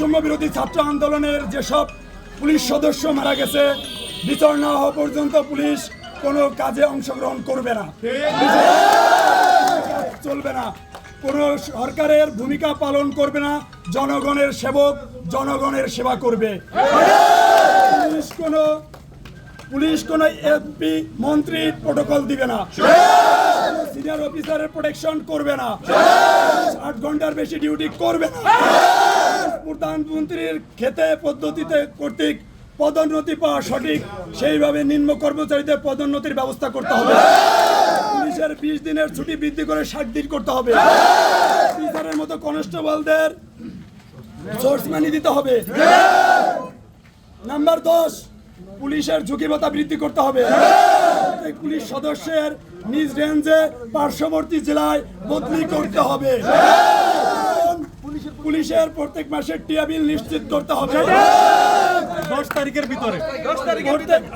বৈষম্য বিরোধী ছাত্র আন্দোলনের যেসব পুলিশ সদস্য মারা গেছে, বিচার না হওয়া পর্যন্ত পুলিশ কোনো কাজে অংশগ্রহণ করবে না, চলবে না, কোনো সরকারের ভূমিকা পালন করবে না, জনগণের সেবক, জনগণের সেবা করবে। পুলিশ কোনো এমপি মন্ত্রী প্রোটোকল দিবে না, সিনিয়র অফিসারের প্রোটেকশন করবে না, 8 ঘন্টার বেশি ডিউটি করবে না। প্রধানমন্ত্রীর খেতে পদ্ধতিতে কর্তৃক পদোন্নতি পাওয়া সঠিক, সেইভাবে নিম্ন কর্মচারীদের পদোন্নতির ব্যবস্থা করতে হবে। পুলিশের 20 দিনের ছুটি বৃদ্ধি করে 60 দিন করতে হবে। অফিসারের মতো কনস্টেবলদের সোর্স মানি দিতে হবে। নাম্বার 10, পুলিশের ঝুঁকি ভাতা বৃদ্ধি করতে হবে। পুলিশ সদস্যের নিজ রেঞ্জে পার্শ্ববর্তী জেলায় বদলি করতে হবে। পুলিশের প্রত্যেক মাসের টিয়া বিল নিশ্চিত করতে হবে 10 তারিখের ভিতরে।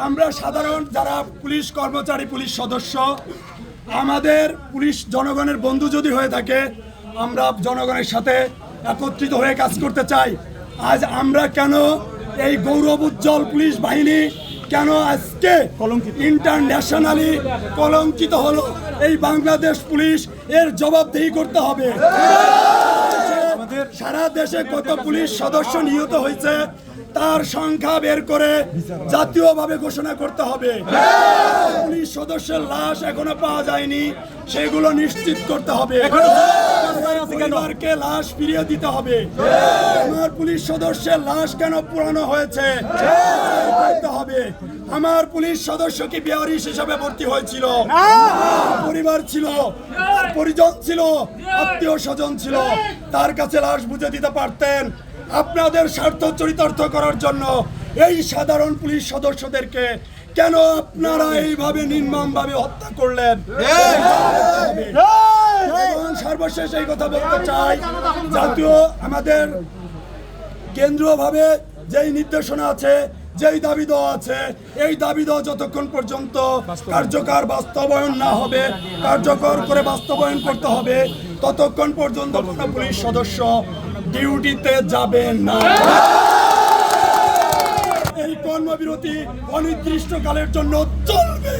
আমরা সাধারণ যারা পুলিশ কর্মচারী, পুলিশ সদস্য, আমাদের পুলিশ জনগণের বন্ধু যদি হয়ে থাকে, আমরা জনগণের সাথে একত্রিত হয়ে কাজ করতে চাই। আজ আমরা কেন এই গৌরব উজ্জ্বল পুলিশ বাহিনী কেন আজকে ইন্টারন্যাশনালি কলঙ্কিত হলো, এই বাংলাদেশ পুলিশ এর জবাবদিহি করতে হবে। সারা দেশে কত পুলিশ সদস্য নিহত হয়েছে তার সংখ্যা বের করে জাতীয়ভাবে ঘোষণা করতে হবে। পুলিশ সদস্যের লাশ এখনো পাওয়া যায়নি, সেগুলো নিশ্চিত করতে হবে। পরিবারকে লাশ ফিরিয়ে দিতে হবে। আমার পুলিশ সদস্যের লাশ কেন পুরানো হয়েছে করতে হবে। আমার পুলিশ সদস্য কি বেয়ারিশ হিসাবে ভর্তি হয়েছিল? পরিবার ছিল, পরিজন ছিল, আত্মীয় স্বজন ছিল, তার কাছে লাশ বুঝে দিতে পারতেন। আপনাদের স্বার্থ চরিতার্থ করার জন্য এই সাধারণ পুলিশ সদস্যদেরকে কেন আপনারা এইভাবে নির্মমভাবে হত্যা করলেন? সর্বশেষ এই কথা বলতে চাই, জাতীয় আমাদের কেন্দ্রীয়ভাবে যেই নির্দেশনা আছে, যেই দাবি দেওয়া আছে, এই দাবি দেওয়া যতক্ষণ পর্যন্ত কার্যকর বাস্তবায়ন না হবে, কার্যকর করে বাস্তবায়ন করতে হবে, ততক্ষণ পর্যন্ত কোনো পুলিশ সদস্য ডিউটিতে যাবে না। এই কর্মবিরতি অনির্দিষ্টকালের জন্য চলবে।